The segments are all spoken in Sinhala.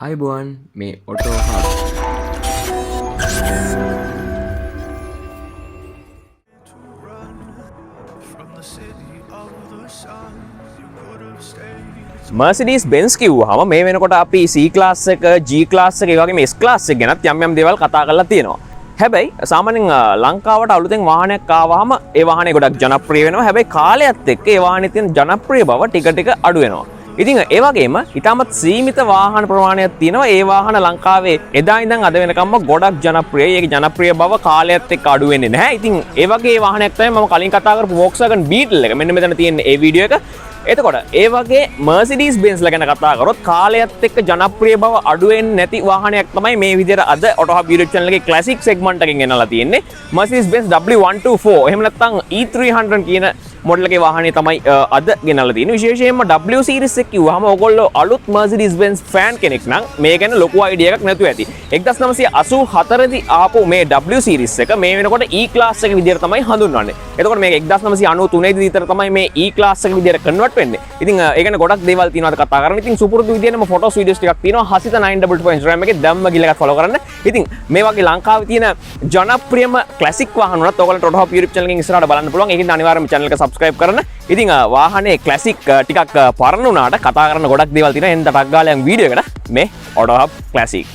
අයිබුවන් මේ ඔටෝ Mercedes Benz කිව්වහම මේ වෙනකොට අපි C class එක G class එක ඒ වගේම S class එක ගැනත් යම් දේවල් කතා කරලා තියෙනවා. හැබැයි සාමාන්‍යයෙන් ලංකාවට අලුතෙන් වාහනයක් ආවහම ඒ වාහනේ ගොඩක් ජනප්‍රිය වෙනවා. හැබැයි කාලයත් එක්ක ඒ වාහනේ තියෙන ජනප්‍රිය බව ටික ටික අඩු වෙනවා. ඉතින් ඒ වගේම ඊටමත් සීමිත වාහන ප්‍රමාණයක් තියෙනවා. ඒ වාහන ලංකාවේ එදා ඉඳන් අද වෙනකම්ම ගොඩක් ජනප්‍රියයි. ඒකේ ජනප්‍රිය බව කාලයත් එක්ක අඩු වෙන්නේ නැහැ. ඉතින් ඒ වගේ වාහනයක් තමයි මම කලින් කතා කරපු Volkswagen Beetle එක. මෙන්න මෙතන තියෙන ඒ වීඩියෝ එක. එතකොට ඒ වගේ Mercedes Benz ලා ගැන කතා කරොත් කාලයත් එක්ක ජනප්‍රිය බව අඩු වෙන්නේ නැති වාහනයක් තමයි මේ විදිහට අද Auto Hub YouTube channel එකේ classic segment එකකින් ගෙනලා තියෙන්නේ. Mercedes Benz W124 එහෙම නැත්නම් E300 කියන මොඩල් එකේ වාහනේ තමයි අද ගෙනල්ලා තියෙන්නේ. විශේෂයෙන්ම W series එක කිව්වහම ඕගොල්ලෝ අලුත් Mercedes Benz fan කෙනෙක් නම් මේ ගැන ලොකු අයිඩියා එකක් නැතුව ඇති. 1984 දී ආපු මේ W series එක මේ වෙනකොට E class එක විදිහට තමයි හඳුන්වන්නේ. එතකොට මේක 1993 දී විතර තමයි මේ E class එක විදිහට කන්වර්ට් වෙන්නේ. ඉතින් ඒ ගැන ගොඩක් දේවල් තියෙනවා අද කතා කරන්න. ඉතින් සුපුරුදු විදිහටම ෆොටෝස් වීඩියෝස් ටිකක් තියෙනවා. හසිත 944 Instagram එකේ දැම්ම ගිහලා එකත් ෆලෝ කරන්න. ඉතින් මේ වගේ ලංකාවේ තියෙන ජනප්‍රියම classic වාහන වලත් ඔයගොල්ලන්ට Auto Hub YouTube channel එකෙන් ඉස්සරහට බලන්න පුළුවන්. ඒකින් අනිවාර්යයෙන්ම channel එක subscribe කරන්න. ඉතින් වාහනේ classic ටිකක් පරණ වුණාට කතා කරන්න ගොඩක් දේවල් තියෙනවා. එහෙනම් ටක් ගාලා යන් වීඩියෝ එකට මේ Auto Hub classic.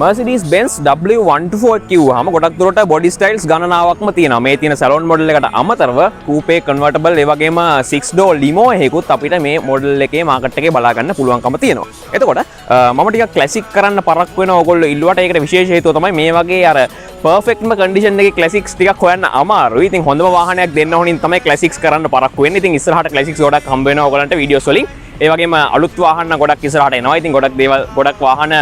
Mercedes Benz W124 කිව්වහම ගොඩක් දුරට body styles ගණනාවක්ම තියෙනවා. මේ තියෙන salon model එකට අමතරව coupe convertible ඒ වගේම 6 door limo එකකුත් අපිට මේ model එකේ market එකේ බලා ගන්න පුළුවන්කම තියෙනවා. එතකොට මම ටිකක් classic කරන්න පරක්කු වෙනවා. ඔයගොල්ලෝ ඉල්ලුවට ඒකට විශේෂ හේතුව තමයි මේ වගේ අර perfectම condition එකේ classics ටිකක් හොයන්න අමාරුයි. ඉතින් හොඳම වාහනයක් දෙන්න ඕනින් තමයි classics කරන්න පරක්කු වෙන්නේ. ඉතින් ඉස්සරහට classics ගොඩක් හම්බ වෙනවා ඔයගලන්ට videos වලින්. ඒ වගේම අලුත් වාහන ගොඩක් ඉස්සරහට එනවා. ඉතින් ගොඩක් දේවල් ගොඩක් වාහන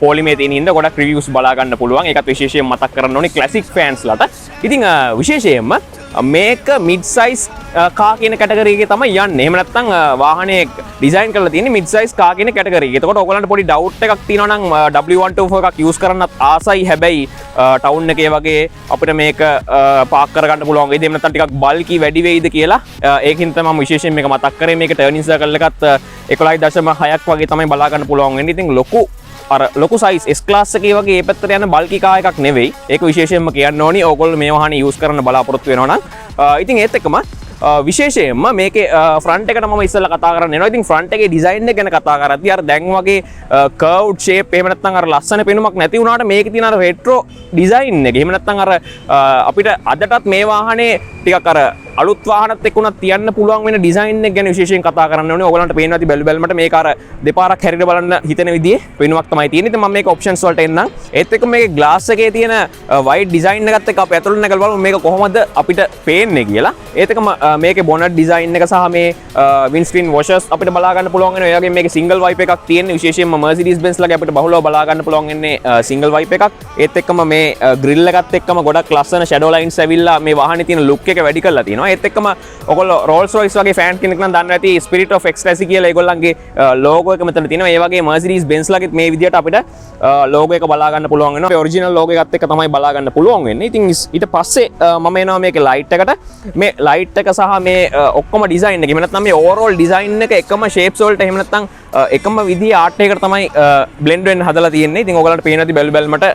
පොලිමේ තියෙන හින්දා ගොඩක් රිවිව්ස් බලා ගන්න පුළුවන්. ඒකත් විශේෂයෙන් මතක් කරන්න ඕනේ classic fans ලට. ඉතින් විශේෂයෙන්ම මේක mid size කා කියන කැටගරි එකේ තමයි යන්නේ. එහෙම නැත්නම් වාහනේ ඩිසයින් කරලා තියෙන්නේ mid size කා කියන කැටගරි එකේ. එතකොට ඔයගලන්ට පොඩි doubt එකක් තියෙනවා නම් W124 එකක් use කරන්නත් ආසයි. හැබැයි ටවුන් එකේ වගේ අපිට මේක පාක් කරගන්න පුළුවන් වේද? එහෙම නැත්නම් ටිකක් බල්කි වැඩි වෙයිද කියලා ඒකින් තමයි මම විශේෂයෙන් මේක මතක් කරේ. මේක ටර්නින් සර්කල් එකත් 11.6ක් වගේ තමයි බලා ගන්න පුළුවන් වෙන්නේ. ඉතින් ලොකු size S class එකේ වගේ මේ පැත්තට යන බල්කි කා එකක් නෙවෙයි. ඒක විශේෂයෙන්ම කියන්න ඕනි. ඕගොල්ලෝ මේ වාහනේ use කරන්න බලාපොරොත්තු වෙනවා නම් ඉතින් ඒත් එක්කම විශේෂයෙන්ම මේකේ ෆ්‍රන්ට් එකට මම ඉස්සෙල්ලා කතා කරන්න එනවා. ඉතින් ෆ්‍රන්ට් එකේ ඩිසයින් එක ගැන කතා කරද්දී අර දැන් වගේ කර්ව්ඩ් ෂේප් එහෙම නැත්නම් අර ලස්සන පෙනුමක් නැති වුණාට මේකේ තියෙන අර රෙට්‍රෝ ඩිසයින් එක එහෙම නැත්නම් අර අපිට අදටත් මේ වාහනේ ටිකක් අර අලුත් වාහනත් එක්ක උනත් තියන්න පුළුවන් වෙන ඩිසයින් එක ගැන විශේෂයෙන් කතා කරන්න ඕනේ. ඔයගලන්ට පේනවා ඇති බැලුමට මේක අර දෙපාරක් හැරිලා බලන්න හිතෙන විදිහේ වෙනුවක් තමයි තියෙන්නේ. ඉතින් මම මේක ඔප්ෂන්ස් වලට එන්නම්. ඒත් එක්ක මේකේ ග්ලාස් එකේ තියෙන වයිඩ් ඩිසයින් එකත් එක්ක අපි ඇතුළට නැගලා බලමු මේක කොහොමද අපිට පේන්නේ කියලා. ඒත් එක්ක මේකේ බොනට් ඩිසයින් එක සහ මේ වින්ස්ක්‍රීන් වොෂර්ස් අපිට බලා ගන්න පුළුවන් වෙනවා. ඒ වගේම මේකේ සිංගල් වයිප් එකක් තියෙන්නේ. විශේෂයෙන්ම Mercedes Benz ලගේ අපිට බහුලව බලා ගන්න පුළුවන් වෙන්නේ සිංගල් වයිප් එකක්. ඒත් එක්කම මේ ග්‍රිල් එකත් එක්කම ගොඩක් ලස්සන ෂැඩෝ ලයින්ස් ඇවිල්ලා මේ වාහනේ තියෙන ලුක් එක වැඩි කරලා තියෙනවා. ඒත් එක්කම ඔයගොල්ලෝ Rolls Royce වගේ ෆෑන් කෙනෙක් නම් දන්නවා ඇති Spirit of Ecstasy කියලා ඒගොල්ලන්ගේ ලෝගෝ එක මෙතන තියෙනවා. ඒ වගේ Mercedes Benz ලගෙත් මේ විදිහට අපිට ලෝගෝ එක බලා ගන්න පුළුවන් වෙනවා. ඒ ඔරිජිනල් ලෝගෝ එකත් එක්ක තමයි බලා ගන්න පුළුවන් වෙන්නේ. ඉතින් ඊට පස්සේ මම එනවා මේකේ ලයිට් එකට. මේ ලයිට් එක සහ මේ ඔක්කොම ඩිසයින් එක. එහෙම නැත්නම් මේ ඕවරෝල් ඩිසයින් එක එකම ෂේප්ස් වලට එහෙම නැත්නම් එකම විදිහේ ආර්ට් එකකට තමයි බ්ලෙන්ඩ් වෙන්න හදලා තියෙන්නේ. ඉතින් ඔයගලන්ට පේනවා ඇති බැලුමට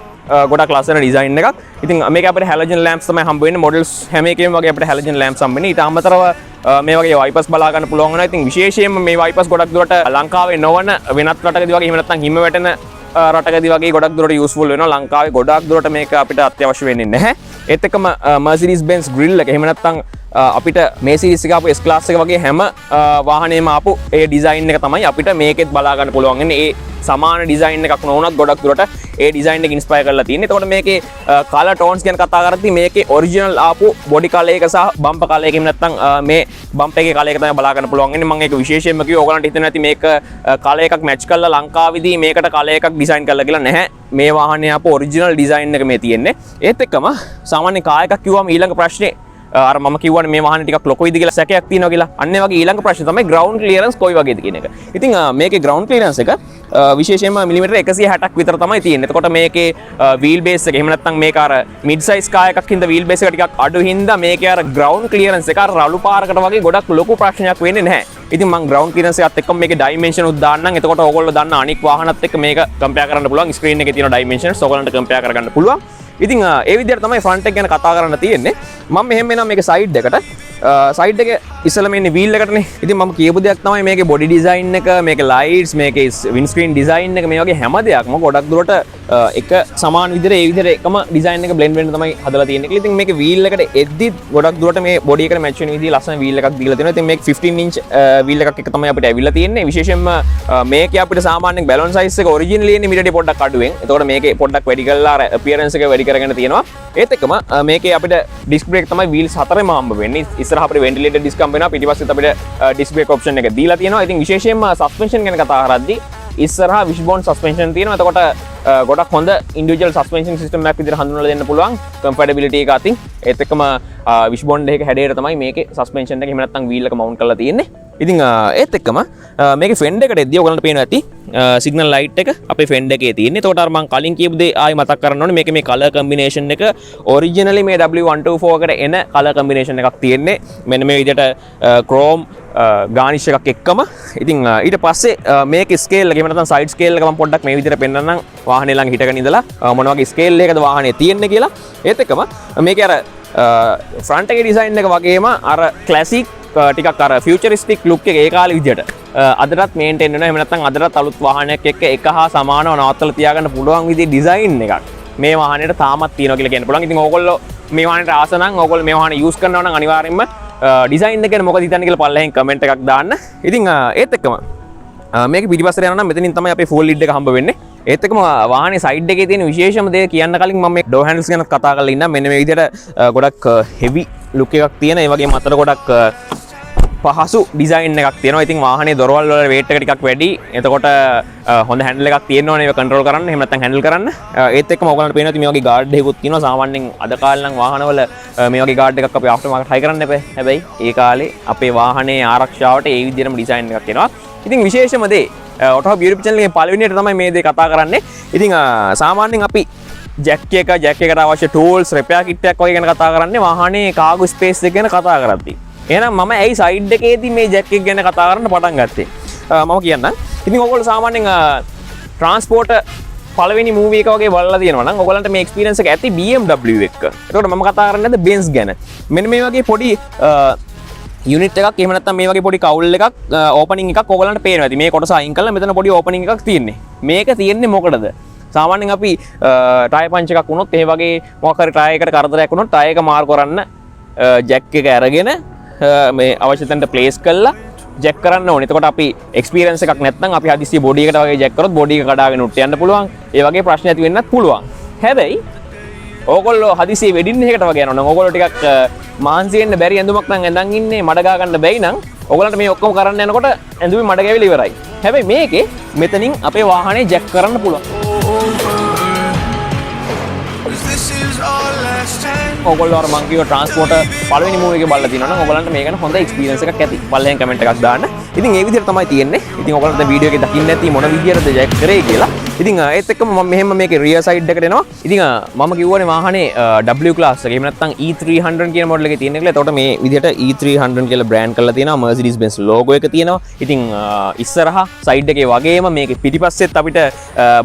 ගොඩක් ලස්සන ඩිසයින් එකක්. ඉතින් මේක අපිට හැලජන් ලැම්ප්ස් තමයි හම්බ වෙන්නේ. මොඩල්ස් හැම එකේම වගේ අපිට හැලජන් ලැම්ප්ස් හම්බ වෙන්නේ. ඊට අමතරව මේ වගේ වයිපර්ස් බලා ගන්න පුළුවන් වෙනවා. ඉතින් විශේෂයෙන්ම මේ වයිපර්ස් ගොඩක් දුරට ලංකාවේ නොවන වෙනත් රටකදී වගේ එහෙම නැත්නම් හිම වැටෙන රටකදී වගේ ගොඩක් දුරට යූස්ෆුල් වෙනවා. ලංකාවේ ගොඩක් දුරට මේක අපිට අත්‍යවශ්‍ය වෙන්නේ නැහැ. ඒත් එක්කම Mercedes Benz grill එක එහෙම නැත්නම් අපිට මේ සීරීස් එක ආපු S class එක වගේ හැම වාහනේම ආපු ඒ ඩිසයින් එක තමයි අපිට මේකෙත් බලා ගන්න පුළුවන් වෙන්නේ. ඒ සමාන ඩිසයින් එකක් නොවුනත් ගොඩක් දුරට ඒ ඩිසයින් එක ඉන්ස්පයර් කරලා තියෙන්නේ. එතකොට මේකේ කලර් ටෝන්ස් ගැන කතා කරද්දී මේකේ ඔරිජිනල් ආපු බොඩි කලර් එක සහ බම්පර් කලර් එක එහෙම නැත්නම් මේ බම්ප් එකේ කලර් එක තමයි බලා ගන්න පුළුවන් වෙන්නේ. මම ඒක විශේෂයෙන්ම කිව්වා ඔයගලන්ට හිතෙන්නේ නැති මේක කලර් එකක් මැච් කරලා ලංකාවේදී මේකට කලර් එකක් ඩිසයින් කරලා කියලා නැහැ. මේ වාහනේ ආපු ඔරිජිනල් ඩිසයින් එක මේ තියෙන්නේ. ඒත් එක්කම සාමාන්‍ය කාර් එකක් කිව්වම ඊළඟ ප්‍රශ්නේ අර මම කියවනේ මේ වාහනේ ටිකක් ලොකුයිද කියලා සැකයක් තියෙනවා කියලා. අන්න ඒ වගේ ඊළඟ ප්‍රශ්නේ තමයි ground clearance කොයි වගේද කියන එක. ඉතින් මේකේ ground clearance එක විශේෂයෙන්ම මිලිමීටර 160ක් විතර තමයි තියෙන්නේ. එතකොට මේකේ wheel base එක එහෙම නැත්නම් මේක අර mid size කාර් එකක් හින්දා wheel base එක ටිකක් අඩු හින්දා මේකේ අර ground clearance එක අර රළු පාරකට වගේ ගොඩක් ලොකු ප්‍රශ්නයක් වෙන්නේ නැහැ. ඉතින් මම ground clearance එකත් එක්කම මේකේ dimension උත් දාන්නම්. එතකොට ඕගොල්ලෝ දන්න අනික් වාහනත් එක්ක මේක compare කරන්න පුළුවන්. screen එකේ තියෙන dimensions ඕගොල්ලන්ට compare කරගන්න පුළුවන්. ඉතින් ඒ විදිහට තමයි ෆ්‍රන්ට් එක ගැන කතා කරන්න තියෙන්නේ. මම මෙහෙම එනවා මේකේ සයිඩ් එකට. සයිඩ් එක ඉස්සෙල්ලාම එන්නේ වීල් එකටනේ. ඉතින් මම කියපු දෙයක් තමයි මේකේ බොඩි ඩිසයින් එක, මේකේ ලයිට්ස්, මේකේ වින්ස්ක්‍රීන් ඩිසයින් එක මේ වගේ හැම දෙයක්ම ගොඩක් දුරට එක සමාන විදිහට ඒ විදිහට එකම ඩිසයින් එක බ්ලෙන්ඩ් වෙන්න තමයි හදලා තියෙන්නේ කියලා. ඉතින් මේකේ වීල් එකට එද්දිත් ගොඩක් දුරට මේ බොඩි එකට මැච් වෙන විදිහේ ලස්සන වීල් එකක් දීලා තියෙනවා. ඉතින් මේක 15 ඉන්ච් වීල් එකක් එක තමයි අපිට ඇවිල්ලා තියෙන්නේ. විශේෂයෙන්ම මේකේ අපිට සාමාන්‍යයෙන් බැලොන් සයිස් එක ඔරිජිනලි එන්නේ මීටරේ පොඩ්ඩක් අඩුවෙන්. එතකොට මේකේ පොඩ්ඩක් වැඩි කරලා අර අපියරන්ස් එක වැඩි කරගෙන තියෙනවා. ඒත් එක්කම මේකේ අපිට ඩිස්ක් බ්‍රේක් තමයි වීල්ස් හතරෙම හම්බ වෙන්නේ. ඉස්සරහ අපිට වෙන්ටිලේටර් ඩිස්ක් හම්බ වෙනවා. පිටිපස්සෙත් අපිට ඩිස්ක් බ්‍රේක් ඔප්ෂන් එක දීලා තියෙනවා. ඉතින් විශේෂයෙන්ම සස්පෙන්ෂන් ගැන කතා කරද්දී ඉස්සරහ විශ්බෝන් සස්පෙන්ෂන් තියෙනවා. එතකොට ගොඩක් හොඳ ඉන්ඩිවිජුවල් සස්පෙන්ෂන් සිස්ටම් එකක් විදිහට හඳුන්වලා දෙන්න පුළුවන් කම්පැටිබිලිටි එක අතින්. ඒත් එක්කම විශ්බෝන් එක හැඩයට තමයි මේකේ සස්පෙන්ෂන් එක එහෙම නැත්නම් වීල් එක මවුන්ට් කරලා තියෙන්නේ. ඉතින් ඒත් එක්කම මේකේ ෆෙන්ඩර් එකට එද්දී ඔයගලන්ට පේනවා ඇති සිග්නල් ලයිට් එක අපේ ෆෙන්ඩර් එකේ තියෙන්නේ. එතකොට අර මම කලින් කියපු දේ ආයෙ මතක් කරන්න ඕනේ. මේකේ මේ කලර් කම්බිනේෂන් එක ඔරිජිනලි මේ W124 එකට එන කලර් කම්බිනේෂන් එකක් තියෙන්නේ. මෙන්න මේ විදිහට ක්‍රෝම් ගානිෂ් එකක් එක්කම. ඉතින් ඊට පස්සේ මේකේ ස්කේල් එක එහෙම නැත්නම් සයිඩ් ස්කේල් එක මම පොඩ්ඩක් මේ විදිහට පෙන්නන්නම්. වාහනේ ළඟ හිටගෙන ඉඳලා මොන වගේ ස්කේල් එකකද වාහනේ තියෙන්නේ කියලා. ඒත් එක්කම මේකේ අර ෆ්‍රන්ට් එකේ ඩිසයින් එක වගේම අර ක්ලාසික් ටිකක් අර ෆියුචරිස්ටික් ලුක් එක ඒ කාලේ විදිහට අදටත් මේන්ටේන් වෙනවා. එහෙම නැත්නම් අදටත් අලුත් වාහනයක් එක්ක එක හා සමානව නවත්තලා තියාගන්න පුළුවන් විදිහේ ඩිසයින් එකක් මේ වාහනේට තාමත් තියෙනවා කියලා කියන්න පුළුවන්. ඉතින් ඕගොල්ලෝ මේ වාහනේට ආස නම් ඕගොල්ලෝ මේ වාහනේ යූස් කරනවා නම් අනිවාර්යයෙන්ම ඩිසයින් එක ගැන මොකද හිතන්නේ කියලා පල්ලෙහෙන් කමෙන්ට් එකක් දාන්න. ඉතින් ඒත් එක්කම මේක පිටිපස්සට යනවා නම් මෙතනින් තමයි අපේ ෆුල් ලිඩ් එක හම්බ වෙන්නේ. ඒත් එක්කම වාහනේ සයිඩ් එකේ තියෙන විශේෂම දේ කියන්න කලින් මම මේ ඩෝ හැන්ඩල්ස් ගැන කතා කරලා ඉන්නම්. මෙන්න මේ විදිහට ගොඩක් හෙවි ලුක් එකක් තියෙන. ඒ වගේම අතර ගොඩක් පහසු ඩිසයින් එකක් තියෙනවා. ඉතින් වාහනේ දොරවල් වල වේට් එක ටිකක් වැඩි. එතකොට හොඳ හැන්ඩල් එකක් තියෙනවනේ ඒක කන්ට්‍රෝල් කරන්න. එහෙම නැත්නම් හැන්ඩල් කරන්න. ඒත් එක්කම ඔයගලන්ට පේනවා මේ වගේ ගාඩ් එකකුත් තියෙනවා. සාමාන්‍යයෙන් අද කාලේ නම් වාහනවල මේ වගේ ගාඩ් එකක් අපි ආෆ්ටර් මාකට් හයි කරන්න එපා. හැබැයි ඒ කාලේ අපේ වාහනේ ආරක්ෂාවට ඒ විදිහටම ඩිසයින් එකක් එනවා. ඉතින් විශේෂම දේ ඔටෝ බියුටි channel එකේ පළවෙනියට තමයි මේ දේ කතා කරන්නේ. ඉතින් සාමාන්‍යයෙන් අපි ජැක් එකට අවශ්‍ය ටූල්ස්, රිපෙයාර් කිට් එකක් වගේ ගැන කතා කරන්නේ වාහනේ කාගෝ ස්පේස් එක ගැන කතා කරද්දී. එහෙනම් මම ඇයි සයිඩ් එකේදී මේ ජැක් එක ගැන කතා කරන්න පටන් ගත්තේ? මම කියන්නම්. ඉතින් ඔයගොල්ලෝ සාමාන්‍යයෙන් ට්‍රාන්ස්පෝර්ට් පළවෙනි මූවි එක වගේ බලලා තියෙනවා නම් ඔයගලන්ට මේ එක්ස්පීරියන්ස් එක ඇති BMW එක්ක. ඒකට මම කතා කරන්නේ Benz ගැන. මෙන්න මේ වගේ පොඩි යුනිට් එකක් එහෙම නැත්නම් මේ වගේ පොඩි කවුල් එකක් ඕපනින් එකක් ඔයගලන්ට පේනවා ඇති. මේ කොටස අයින් කළා මෙතන පොඩි ඕපනින් එකක් තියෙන්නේ. මේක තියෙන්නේ මොකටද? සාමාන්‍යයෙන් අපි ටයර් පංච් එකක් වුණොත් ඒ වගේ මොකක් හරි ටයර් එකට කරදරයක් වුණොත් ටයර් එක මාරු කරන්න ජැක් එක අරගෙන මේ අවශ්‍ය තැනට ප්ලේස් කරලා ජැක් කරන්න ඕනේ. එතකොට අපි එක්ස්පීරියන්ස් එකක් නැත්නම් අපි හදිස්සිය බොඩි එකට වගේ ජැක් කරොත් බොඩි එක කඩාගෙන උට් යන්න පුළුවන්. ඒ වගේ ප්‍රශ්න ඇති වෙන්නත් පුළුවන්. හැබැයි ඕගොල්ලෝ හදිස්සිය වෙඩින් එකකට වගේ යනවා නම් ඕගොල්ලෝ ටිකක් මාන්සි වෙන්න බැරි ඇඳුමක් නම් ඇඳන් ඉන්නේ මඩ ගා ගන්න බැයි නම් ඔයගලන්ට මේ ඔක්කොම කරන්න යනකොට ඇඳුමේ මඩ ගැවිලා ඉවරයි. හැබැයි මේකේ මෙතනින් අපේ වාහනේ ජැක් කරන්න පුළුවන්. ඔයගොල්ලෝ අර මං කිව්ව ට්‍රාන්ස්පෝර්ටර් පළවෙනි මූවි එකේ බලලා තියෙනවා නම් ඔයගලන්ට මේක ගැන හොඳ එක්ස්පීරියන්ස් එකක් ඇති. පළවෙනි කමෙන්ට් එකක් දාන්න. ඉතින් ඒ විදිහට තමයි තියෙන්නේ. ඉතින් ඔයගලන්ට දැන් වීඩියෝ එකේ දකින්න ඇති මොන විදිහටද ජැක් කරේ කියලා. ඉතින් ඒත් එක්කම මම මෙහෙම මේකේ රියර් සයිඩ් එකට එනවා. ඉතින් මම කිව්වනේ වාහනේ W class එක. එහෙම නැත්නම් E300 කියන මොඩල් එකේ තියෙන කියලා. එතකොට මේ විදිහට E300 කියලා බ්‍රෑන්ඩ් කරලා තියෙනවා. Mercedes Benz logo එක තියෙනවා. ඉතින් ඉස්සරහා සයිඩ් එකේ වගේම මේකේ පිටිපස්සෙත් අපිට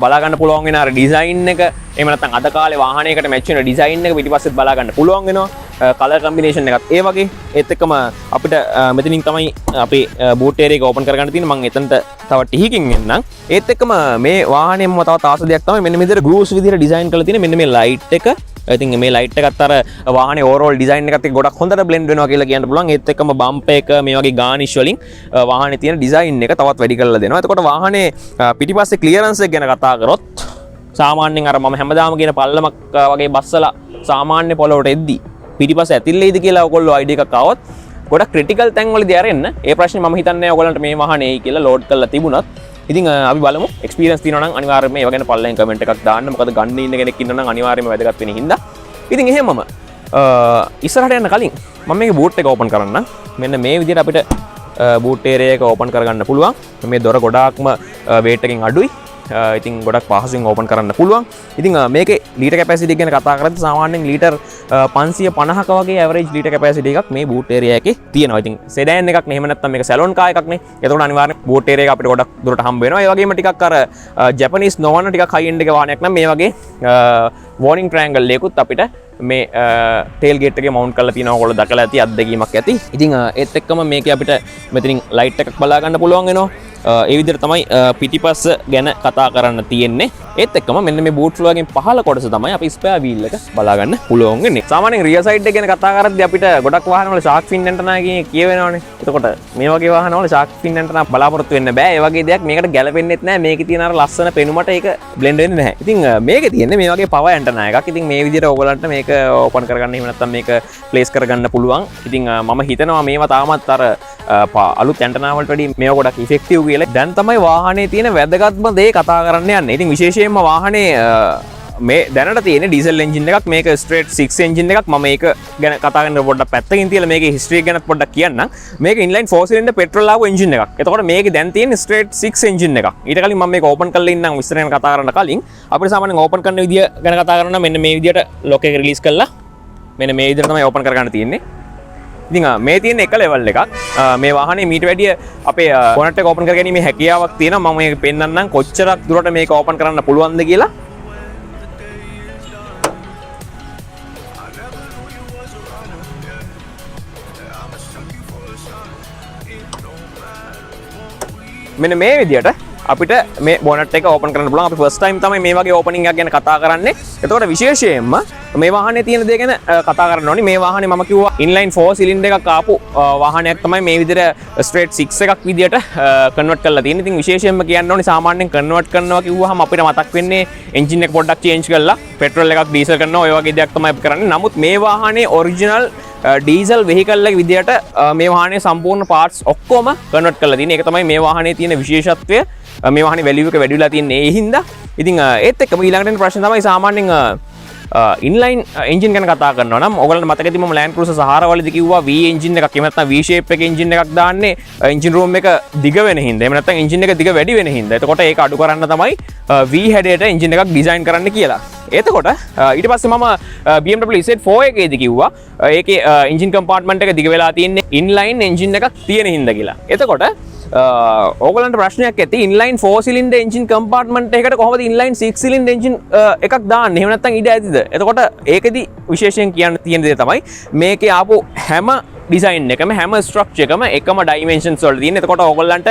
බලා ගන්න පුළුවන් වෙන අර ඩිසයින් එක. එහෙම නැත්නම් අද කාලේ වාහනයකට මැච් වෙන ඩිසයින් එක පිටිපස්සෙත් බලා ගන්න පුළුවන් වෙනවා. කලර් කම්බිනේෂන් එකත් ඒ වගේ. ඒත් එක්කම අපිට මෙතනින් තමයි අපේ බූට් ඒරියා එක ඕපන් කරගන්න තියෙන්නේ. මම එතනට තව ටිකකින් එන්නම්. ඒත් එක්කම මේ වාහනේම තව තාස දෙයක් තමයි මෙන්න මේ විදිහට ග්ලූස් විදිහට ඩිසයින් කරලා තියෙන්නේ. මෙන්න මේ ලයිට් එක. ඉතින් මේ ලයිට් එකත් අර වාහනේ ඕවර්ऑල් ඩිසයින් එකත් එක්ක ගොඩක් හොඳට බ්ලෙන්ඩ් වෙනවා කියලා කියන්න පුළුවන්. ඒත් එක්කම බම්ප් එක මේ වගේ ගානිෂ් වලින් වාහනේ තියෙන ඩිසයින් එක තවත් වැඩි කරලා දෙනවා. එතකොට වාහනේ පිටිපස්සේ ක්ලියරන්ස් එක ගැන කතා කරොත් සාමාන්‍යයෙන් අර මම හැමදාම කියන පල්ලමක් වගේ බස්සලා සාමාන්‍ය පොළොවට එද්දි පිටිපස්ස ඇතිල්ලේද කියලා ඔයගොල්ලෝ අයිඩියා එකක් આવොත් ගොඩක් ක්‍රිටිකල් තැන් වලදී අරෙන්න. ඒ ප්‍රශ්නේ මම හිතන්නේ ඔයගොල්ලන්ට මේ වාහනේ කියලා ලෝඩ් කරලා තිබුණත්. ඉතින් අපි බලමු එක්ස්පීරියන්ස් තියෙනවා නම් අනිවාර්යයෙන්ම ඒව ගැන පල්ලෙන් කමෙන්ට් එකක් දාන්න. මොකද ගන්න ඉන්න කෙනෙක් ඉන්නවා නම් අනිවාර්යයෙන්ම වැදගත් වෙන හින්දා. ඉතින් එහෙමම ඉස්සරහට යන්න කලින් මම මේකේ බූට් එක ඕපන් කරන්න. මෙන්න මේ විදිහට අපිට බූට් ඒරියා එක ඕපන් කරගන්න පුළුවන්. මේ දොර ගොඩාක්ම වේට් එකෙන් අඩුයි. ඉතින් ගොඩක් පහසුවෙන් ඕපන් කරන්න පුළුවන්. ඉතින් මේකේ ලීටර් කැපැසිටි ගැන කතා කරද්දී සාමාන්‍යයෙන් ලීටර් 550ක වගේ ඇවරේජ් ලීටර් කැපැසිටි එකක් මේ බූට් ඒරියා එකේ තියෙනවා. ඉතින් සෙඩාන් එකක් නේ. එහෙම නැත්නම් මේක සැලොන් කාර් එකක් නේ. ඒතකොට අනිවාර්යෙන් බූට් ඒරියා එක අපිට ගොඩක් දුරට හම්බ වෙනවා. ඒ වගේම ටිකක් අර ජැපනීස් නොවන ටිකක් හයි එන්ඩ් එක වාහනයක් නම් මේ වගේ වෝනින් ට්‍රයැන්ගල් එකකුත් අපිට මේ ටේල් ගේට් එකේ මවුන්ට් කරලා තියෙනවා. ඔයගොල්ලෝ දැකලා ඇති අත්දැකීමක් ඇති. ඉතින් ඒත් එක්කම මේකේ අපිට මෙතනින් ලයිට් එකක් බලා ගන්න පුළුවන් වෙනවා. ඒ විදිහට තමයි පිටිපස්ස ගැන කතා කරන්න තියෙන්නේ. ඒත් එක්කම මෙන්න මේ බූට් ෆ්ලෝ එකෙන් පහළ කොටස තමයි අපි ස්පෙයා වීල් එක බලා ගන්න පුළුවන් වෙන්නේ. සාමාන්‍යයෙන් රියර් සයිඩ් එක ගැන කතා කරද්දී අපිට ගොඩක් වාහනවල ෂාක් ෆින් ඇන්ටනා කියවෙනවනේ. එතකොට මේ වගේ වාහනවල ෂාක් ෆින් ඇන්ටනා බලාපොරොත්තු වෙන්න බෑ. ඒ වගේ දෙයක් මේකට ගැලපෙන්නෙත් නෑ. මේකේ තියෙන අර ලස්සන පෙනුමට ඒක බ්ලෙන්ඩ් වෙන්නේ නැහැ. ඉතින් මේකේ තියෙන්නේ මේ වගේ පවර් ඇන්ටනා එකක්. ඉතින් මේ විදිහට ඕගොල්ලන්ට මේක ඕපන් කරගන්න එහෙම නැත්නම් මේක ප්ලේස් කරගන්න පුළුවන්. ඉතින් මම හිතනවා මේවා තාමත් අර අලුත් ඇන්ටනා වලට වඩා මේවා ගොඩක් ඉෆෙක්ටිව් කියලා. දැන් තමයි වාහනේ තියෙන වැදගත්ම දේ කතා කරන්න යන්නේ. ඉතින් විශේෂයෙන්ම වාහනේ මේ දැනට තියෙන ඩීසල් එන්ජින් එකක්. මේක ස්ට්‍රේට් 6 එන්ජින් එකක්. මම මේක ගැන කතා කරන්න පොඩ්ඩක් පැත්තකින් තියලා මේකේ හිස්ටරි ගැන පොඩ්ඩක් කියන්නම්. මේක ඉන්ලයින් 4 සිලින්ඩර් පෙට්‍රල් ආපු එන්ජින් එකක්. එතකොට මේකේ දැන් තියෙන ස්ට්‍රේට් 6 එන්ජින් එකක්. ඊට කලින් මම මේක ඕපන් කරලා ඉන්නම් විස්තරයෙන් කතා කරන්න කලින් අපිට සාමාන්‍යයෙන් ඕපන් කරන විදිය ගැන කතා කරනවා. මෙන්න මේ විදියට ලොක් එක රිලීස් කරලා මෙන්න මේ විදියට තමයි ඕපන් කරගන්න තියෙන්නේ. ඉතින් මේ තියෙන එක ලෙවල් එකක්. මේ වාහනේ මීට වැඩිය අපේ බොනට් එක ඕපන් කරගැනීමේ හැකියාවක් තියෙනවා. මම මේක පෙන්නන්නම් කොච්චරක් දුරට මේක ඕපන් කරන්න පුළුවන්ද කියලා. මෙන්න මේ විදියට අපිට මේ බොනට් එක ඕපන් කරන්න පුළුවන්. අපි ෆස්ට් ටයිම් තමයි මේ වගේ ඕපනින් එකක් ගැන කතා කරන්නේ. එතකොට විශේෂයෙන්ම මේ වාහනේ තියෙන දේ ගැන කතා කරන්න ඕනේ. මේ වාහනේ මම කිව්වා ඉන්ලයින් 4 සිලින්ඩර් එකක් ආපු වාහනයක් තමයි මේ විදිහට ස්ට්‍රේට් 6 එකක් විදිහට කන්වර්ට් කරලා තියෙන්නේ. ඉතින් විශේෂයෙන්ම කියන්න ඕනේ සාමාන්‍යයෙන් කන්වර්ට් කරනවා කිව්වහම අපිට මතක් වෙන්නේ එන්ජින් එක පොඩ්ඩක් චේන්ජ් කරලා පෙට්‍රල් එකක් ඩීසල් කරනවා. ඔය වගේ දෙයක් තමයි අපි කරන්නේ. නමුත් මේ වාහනේ ඔරිජිනල් ඩීසල් වෙහිකල් එක විදිහට මේ වාහනේ සම්පූර්ණ පාර්ට්ස් ඔක්කොම කන්වර්ට් කරලා තියෙන්නේ. ඒක තමයි මේ වාහනේ තියෙන විශේෂත්වය. මේ වාහනේ වැලියු එක වැඩි වෙලා තියෙන්නේ ඒ හින්දා. ඉතින් ඒත් එක්කම ඊළඟට එන ප්‍රශ්න තමයි සාමාන්‍යයෙන් ඉන්ලයින් එන්ජින් ගැන කතා කරනවා නම් ඔයගලන්ට මතක ඇති මම ලෑන්ඩ් ක්‍රූසර් සහාරා වලදී කිව්වා V එන්ජින් එකක් එහෙම නැත්නම් V shape එකේ එන්ජින් එකක් දාන්නේ එන්ජින් රූම් එක දිග වෙන හින්දා. එහෙම නැත්නම් එන්ජින් එක දිග වැඩි වෙන හින්දා. එතකොට ඒක අඩු කරන්න තමයි V හැඩයට එන්ජින් එකක් ඩිසයින් කරන්න කියලා. එතකොට ඊට පස්සේ මම BMW Z4 එකේදී කිව්වා ඒකේ එන්ජින් කම්පාර්ට්මන්ට් එක දිග වෙලා තියෙන්නේ ඉන්ලයින් එන්ජින් එකක් තියෙන හින්දා කියලා. එතකොට ඕගලන්ට ප්‍රශ්නයක් ඇති ඉන්ලයින් 4 සිලින්ඩර් එන්ජින් කම්පාර්ට්මන්ට් එකකට කොහොමද ඉන්ලයින් 6 සිලින්ඩර් එන්ජින් එකක් දාන්නේ? එහෙම නැත්නම් ඉඩ ඇතිද? එතකොට ඒකෙදි විශේෂයෙන් කියන්න තියෙන දේ තමයි මේකේ ආපු හැම ඩිසයින් එකම හැම ස්ට්‍රක්චර් එකම එකම ඩයිමෙන්ෂන්ස් වල තියෙන. එතකොට ඕගොල්ලන්ට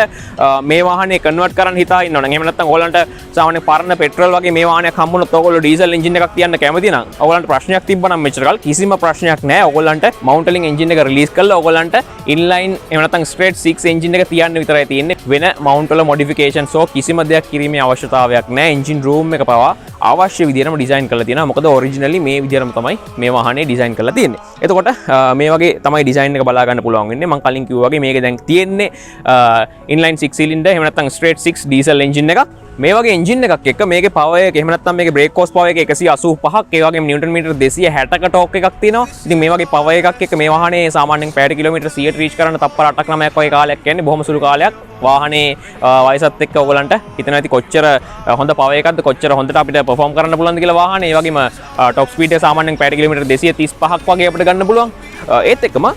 මේ වාහනේ කන්වර්ට් කරන්න හිතා ඉන්නවනම් එහෙම නැත්නම් ඕගොල්ලන්ට සාමාන්‍ය පරණ පෙට්‍රල් වගේ මේ වාහනයක් හම්බුනොත් ඕගොල්ලෝ ඩීසල් එන්ජින් එකක් තියන්න කැමති නම් ඕගොල්ලන්ට ප්‍රශ්නයක් තිබ්බනම් මෙච්චර කල් කිසිම ප්‍රශ්නයක් නැහැ. ඕගොල්ලන්ට මවුන්ටලින් එන්ජින් එක රිලීස් කරලා ඕගොල්ලන්ට ඉන්ලයින් එහෙම නැත්නම් ස්ට්‍රේට් 6 එන්ජින් එක තියන්න විතරයි තියෙන්නේ. වෙන මවුන්ට් වල මොඩිෆිකේෂන්ස් ඕ කිසිම දෙයක් කිරීමේ අවශ්‍යතාවයක් නැහැ. එන්ජින් රූම් එක පවා අවශ්‍ය විදිහටම ඩිසයින් කරලා තියෙනවා. මොකද ඔරිජිනලි මේ විදිහටම තමයි මේ වාහනේ ඩිසයින් කරලා තියෙන්නේ. එතකොට මේ වගේ තමයි ඩිසයින් එක බලා ගන්න පුළුවන් වෙන්නේ. මම කලින් කිව්වා වගේ මේක දැන් තියෙන්නේ ඉන්ලයින් 6 සිලින්ඩර් එහෙම නැත්නම් ස්ට්‍රේට් 6 ඩීසල් එන්ජින් එකක්. මේ වගේ එන්ජින් එකක් එක්ක මේකේ පවර් එක එහෙම නැත්නම් මේකේ බ්‍රේක් හෝස් පවර් එක 185ක් ඒ වගේම නිව්ටන් මීටර 260ක ටෝක් එකක් තියෙනවා. ඉතින් මේ වගේ පවර් එකක් එක්ක මේ වාහනේ සාමාන්‍යයෙන් පැයට කිලෝමීටර් 100ට රීච් කරන්න තප්පර 8ක් 9ක් වගේ කාලයක් යන්නේ. බොහොම සුළු කාලයක්. වාහනේ වයසත් එක්ක ඔයගලන්ට හිතන ඇති කොච්චර හොඳ පවර් එකක්ද කොච්චර හොඳට අපිට පර්ෆෝම් කරන්න පුළුවන්ද කියලා වාහනේ. ඒ වගේම ටොප් ස්පීඩ් එක සාමාන්‍යයෙන් පැයට කිලෝමීටර් 235ක් වගේ අපිට ගන්න පුළුවන්. ඒත් එක්කම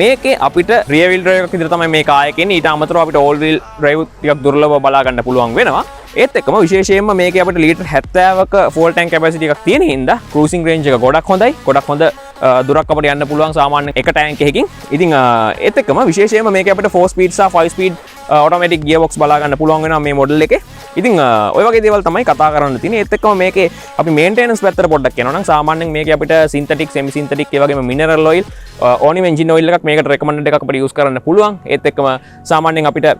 මේකේ අපිට රියර් වීල් ඩ්‍රයිව් එකක් විතර තමයි මේ කාර් එකේ ඉන්නේ. ඊට අමතරව අපිට ඕල් වීල් ඩ්‍රයිව් ටිකක් දුර්ලභව බලා ගන්න පුළුවන් වෙනවා. ඒත් එක්කම විශේෂයෙන්ම මේකේ අපිට ලීටර් 70ක ෆුල් ටැන්ක් කැපැසිටි එකක් තියෙන හින්දා ක්‍රූසින් රේන්ජ් එක ගොඩක් හොඳයි. ගොඩක් හොඳ දුරක් අපිට යන්න පුළුවන් සාමාන්‍ය එක ටැන්ක් එකකින්. ඉතින් ඒත් එක්කම විශේෂයෙන්ම මේකේ අපිට 4 ස්පීඩ් සහ 5 ස්පීඩ් ඔටෝමැටික් ගියර් බොක්ස් බලා ගන්න පුළුවන් වෙනවා මේ මොඩල් එකේ. ඉතින් ඔය වගේ දේවල් තමයි කතා කරන්න තියෙන්නේ. ඒත් එක්කම මේකේ අපි මේන්ටෙනන්ස් පැත්තට පොඩ්ඩක් යනවා නම් සාමාන්‍යයෙන් මේකේ අපිට සින්තටික් සෙමි සින්තටික් ඒ වගේම මිනරල් ඔයිල් ඕනිම එන්ජින් ඔයිල් එකක් මේකට රෙකමන්ඩඩ් එකක් අපිට යූස් කරන්න පුළුවන්. ඒත් එක්කම සාමාන්‍යයෙන් අපිට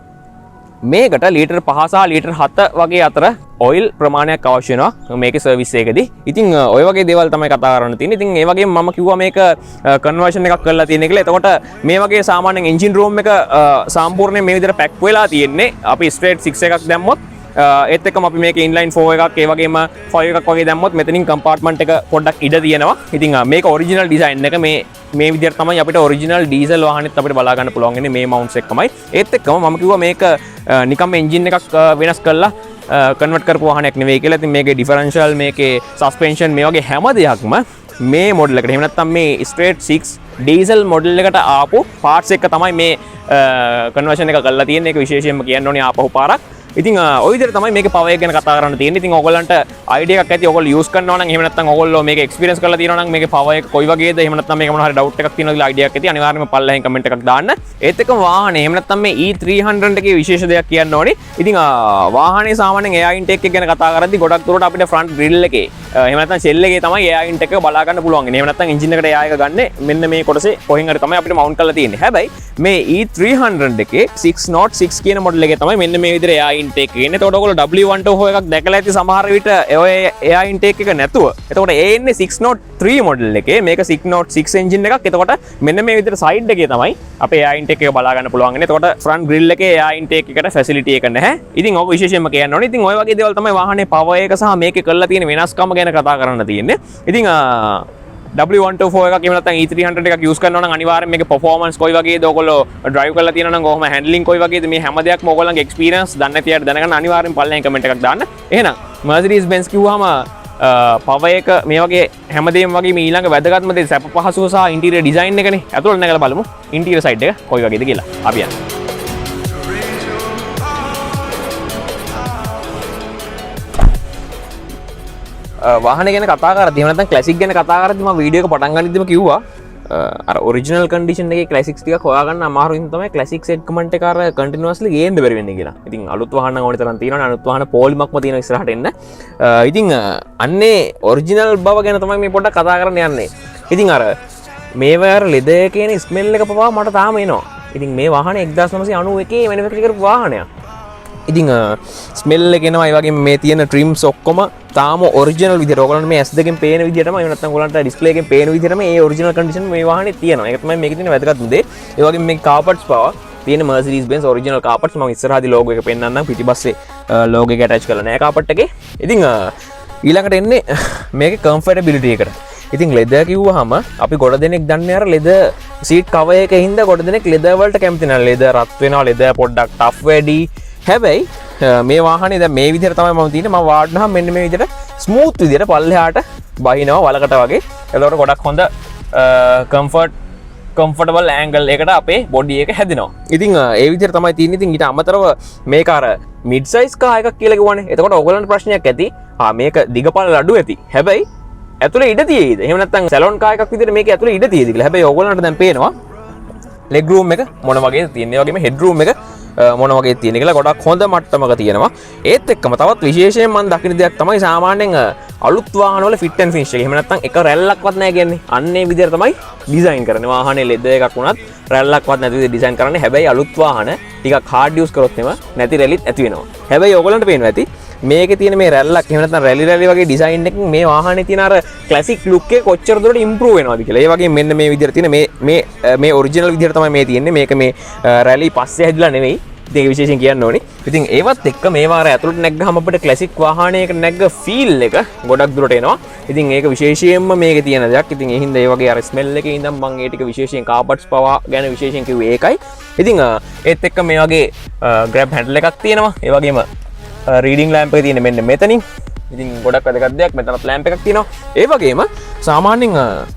මේකට ලීටර් 5 සහ ලීටර් 7 වගේ අතර ඔයිල් ප්‍රමාණයක් අවශ්‍ය වෙනවා මේකේ සර්විස් එකේදී. ඉතින් ඔය වගේ දේවල් තමයි කතා කරන්න තියෙන්නේ. ඉතින් ඒ වගේම මම කිව්වා මේක කන්වර්ෂන් එකක් කරලා තියෙන කියලා. එතකොට මේ වගේ සාමාන්‍යයෙන් එන්ජින් රූම් එක සම්පූර්ණයෙන් මේ විදිහට පැක් වෙලා තියෙන්නේ. අපි ස්ට්‍රේට් 6 එකක් දැම්මොත් ඒත් එක්කම අපි මේක ඉන්ලයින් 4 එකක් ඒ වගේම 5 එකක් වගේ දැම්මොත් මෙතනින් කම්පාර්ට්මන්ට් එක පොඩ්ඩක් ඉඩ තියෙනවා. ඉතින් මේක ඔරිජිනල් ඩිසයින් එක මේ විදිහට තමයි අපිට ඔරිජිනල් ඩීසල් වාහනෙත් අපිට බලා ගන්න පුළුවන් වෙන්නේ මේ මවුන්ට්ස් එක්කමයි. ඒත් එක්කම මම කිව්වා මේක නිකම්ම එන්ජින් එකක් වෙනස් කරලා කන්වර්ට් කරපු වාහනයක් නෙවෙයි කියලා. ඉතින් මේකේ ඩිෆරන්ෂල් මේකේ සස්පෙන්ෂන් මේ වගේ හැම දෙයක්ම මේ මොඩල් එකට එහෙම නැත්නම් මේ ස්ට්‍රේට් 6 ඩීසල් මොඩල් එකට ආපු පාර්ට්ස් එක තමයි මේ කන්වර්ෂන් එක කරලා තියෙන්නේ. ඒක විශේෂයෙන්ම කියන්න ඕනේ ආපහු පාරක්. ඉතින් ඔය විදිහට තමයි මේකේ පවර් එක ගැන කතා කරන්න තියෙන්නේ. ඉතින් ඕගොල්ලන්ට අයිඩියා එකක් ඇති. ඕගොල්ලෝ යූස් කරනවා නම් එහෙම නැත්නම් ඕගොල්ලෝ මේක එක්ස්පීරියන්ස් කරලා තියෙනවා නම් මේකේ පවර් එක කොයි වගේද එහෙම නැත්නම් මේක මොන හරි ඩවුට් එකක් තියෙනවද කියලා අයිඩියා එකක් ඇති. අනිවාර්යයෙන්ම පල්ලෙහෙන් කමෙන්ට් එකක් දාන්න. ඒත් එක්කම වාහනේ එහෙම නැත්නම් මේ E300 එකේ විශේෂ දෙයක් කියන්න ඕනේ. ඉතින් වාහනේ සාමාන්‍යයෙන් එයා ඉන්ටේක් එක ගැන කතා කරද්දී ගොඩක් දුරට අපිට ෆ්‍රන්ට් ග්‍රිල් එකේ එහෙම නැත්නම් ෂෙල් එකේ තමයි එයා ඉන්ටේක් එක බලා ගන්න පුළුවන්. එහෙම නැත්නම් එන්ජින් එකට එයා එක ගන්න මෙන්න මේ කොටසේ කොහෙන් හරි තමයි අපිට මවුන්ට් කරලා තියෙන්නේ. හැබැයි මේ E300 එකේ 606 කියන මොඩල් එකේ තමයි මෙන්න මේ විදිහට එයා ඉන්ටේක් එක එන්නේ. එතකොට ඔයගොල්ලෝ W124 එකක් දැකලා ඇති සමහර විට ඔය එයා ඉන්ටේක් එක නැතුව. එතකොට ඒ එන්නේ 603 මොඩල් එකේ. මේක 606 එන්ජින් එකක්. එතකොට මෙන්න මේ විදිහට සයිඩ් එකේ තමයි අපේ එයා ඉන්ටේක් එක බලා ගන්න පුළුවන් වෙන්නේ. එතකොට ෆ්‍රන්ට් ග්‍රිල් එකේ එයා ඉන්ටේක් එකට ෆැසිලිටි එක නැහැ. ඉතින් ඔක විශේෂයෙන්ම කියන්න ඕනේ. ඉතින් ඔය වගේ දේවල් තමයි වාහනේ පවර් එක සහ මේකේ කරලා තියෙන වෙනස්කම ගැන කතා කරන්න තියෙන්නේ. ඉතින් W124 එකක් එහෙම නැත්නම් E300 එකක් යූස් කරනවා නම් අනිවාර්යෙන් මේකේ performance කොයි වගේද ඔයගොල්ලෝ drive කරලා තියෙනවා නම් කොහොම handling කොයි වගේද මේ හැම දෙයක්ම ඔයගොල්ලන්ගේ experience දන්නේ නැති අයට දැනගන්න අනිවාර්යෙන් පල්ලෙන් comment එකක් දාන්න. එහෙනම් Mercedes Benz කිව්වම පවර් එක මේ වගේ හැමදේම වගේ මේ ඊළඟ වැදගත්ම දේ සැප පහසුව සහ ඉන්ටීරියර් ඩිසයින් එකනේ. ඇතුළට නැගලා බලමු ඉන්ටීරියර් සයිඩ් එක කොයි වගේද කියලා. අපි යන්න. වාහන ගැන කතා කරද්දී එහෙම නැත්නම් ක්ලාසික් ගැන කතා කරද්දී මම වීඩියෝ එක පටන් ගන්නදිම කිව්වා අර ඔරිජිනල් කන්ඩිෂන් එකේ ක්ලාසික්ස් ටිකක් හොයාගන්න අමාරු හින්දා තමයි ක්ලාසික් සෙග්මන්ට් එක අර කන්ටිනියස්ලි ගේන්න බැරි වෙන්නේ කියලා. ඉතින් අලුත් වාහන ඕන තරම් තියෙනවා. අලුත් වාහන පොලිමක්ම තියෙනවා ඉස්සරහට එන්න. ඉතින් අන්නේ ඔරිජිනල් බව ගැන තමයි මේ පොඩ්ඩක් කතා කරන්න යන්නේ. ඉතින් අර මේවා අර ලෙදර් කියන ස්මෙල් එක පවා මට තාම එනවා. ඉතින් මේ වාහනේ 1991 මැනුෆැක්චර් කරපු වාහනයක්. ඉතින් ස්මෙල් එක එනවා. ඒ වගේම මේ තියෙන ට්‍රිම්ස් ඔක්කොම තාම ඔරිජිනල් විදිහට ඔයගොල්ලන්ට මේ S2 එකෙන් පේන විදිහටම එහෙම නැත්නම් ඔයගොල්ලන්ට ඩිස්ප්ලේ එකෙන් පේන විදිහටම මේ ඔරිජිනල් කන්ඩිෂන් මේ වාහනේ තියෙනවා. ඒක තමයි මේකේ තියෙන වැදගත්ම දේ. ඒ වගේම මේ කාපට්ස් පවා තියෙන Mercedes Benz ඔරිජිනල් කාපට්ස් මම ඉස්සරහදී ලෝගෝ එක පෙන්නන්නම්. පිටිපස්සේ ලෝගෝ එක ඇටච් කරලා නැහැ කාපට් එකේ. ඉතින් ඊළඟට එන්නේ මේකේ කම්ෆර්ටබිලිටි එකට. ඉතින් ලෙදර් කිව්වහම අපි ගොඩ දෙනෙක් දන්නේ අර ලෙදර් සීට් කවර් එකේ හින්දා ගොඩ දෙනෙක් ලෙදර් වලට කැමති නැහැ. ලෙදර් රත් වෙනවා, ලෙදර් පොඩ්ඩක් ටෆ් වැඩි. හැබැයි මේ වාහනේ දැන් මේ විදිහට තමයි මම තියෙන්නේ. මම වාඩිනහම මෙන්න මේ විදිහට ස්මූත් විදිහට පල්ලෙහාට බහිනවා වලකට වගේ. එතකොට ගොඩක් හොඳ කම්ෆර්ටබල් ඇන්ගල් එකකට අපේ බොඩි එක හැදෙනවා. ඉතින් ඒ විදිහට තමයි තියෙන්නේ. ඉතින් ඊට අමතරව මේක අර මිඩ් සයිස් කාර් එකක් කියලා කිව්වනේ. එතකොට ඔයගොල්ලන්ට ප්‍රශ්නයක් ඇති. මේක දිගපළ අඩු ඇති. හැබැයි ඇතුලේ ඉඩ තියෙයිද? එහෙම නැත්නම් සැලොන් කාර් එකක් විදිහට මේක ඇතුලේ ඉඩ තියෙයිද කියලා. හැබැයි ඔයගොල්ලන්ට දැන් පේනවා ලෙග් රූම් එක මොන වගේ තියෙන්නේ, ඒ වගේම හෙඩ් රූම් එක මොන වගේ තියෙන කියලා ගොඩක් හොඳ මට්ටමක තියෙනවා. ඒත් එක්කම තවත් විශේෂයෙන් මම දකින දෙයක් තමයි සාමාන්‍යයෙන් අලුත් වාහන වල ෆිට් ඇන්ඩ් ෆිනිෂ් එක. එහෙම නැත්නම් එක රැල්ලක්වත් නැහැ කියන්නේ. අන්න ඒ විදිහට තමයි ඩිසයින් කරන්නේ. වාහනේ ලෙදර් එකක් වුණත් රැල්ලක්වත් නැති විදිහට ඩිසයින් කරන්නේ. හැබැයි අලුත් වාහන ටිකක් හાર્ඩ් යූස් කරොත් එම නැති රැලිත් ඇති වෙනවා. හැබැයි ඕගොල්ලන්ට පේනවා ඇති මේකේ තියෙන මේ රැල්ලක් එහෙම නැත්නම් රැලි වගේ ඩිසයින් එකකින් මේ වාහනේ තියෙන අර ක්ලාසික් ලුක් එක කොච්චර දුරට ඉම්ප්‍රූව් වෙනවද කියලා. ඒ වගේම මෙන්න මේ විදිහට තියෙන මේ ඔරිජිනල් විදිහට තමයි මේ තියෙන්නේ. මේක මේ රැලි පස්සේ හැදිලා නෙවෙයි. ඒක විශේෂයෙන් කියන්න ඕනේ. ඉතින් ඒවත් එක්ක මේ වාර ඇතුළට නැග්ගහම අපිට ක්ලාසික් වාහනයක නැග්ග ෆීල් එක ගොඩක් දුරට එනවා. ඉතින් ඒක විශේෂයෙන්ම මේකේ තියෙන දෙයක්. ඉතින් ඒ හින්දා ඒ වගේ අර ස්මෙල් එකේ ඉඳන් මම ඒ ටික විශේෂයෙන් කාපට්ස් පවා ගැන විශේෂයෙන් කිව්වේ ඒකයි. ඉතින් ඒත් එක්ක මේ වගේ ග්‍රැබ් හැන්ඩල් එකක් තියෙනවා. ඒ වගේම රීඩින් ලෑම්ප් එක තියෙන මෙන්න මෙතනින්. ඉතින් ගොඩක් වැදගත් දෙයක්. මෙතනත් ලෑම්ප් එකක් තියෙනවා. ඒ වගේම සාමාන්‍යයෙන්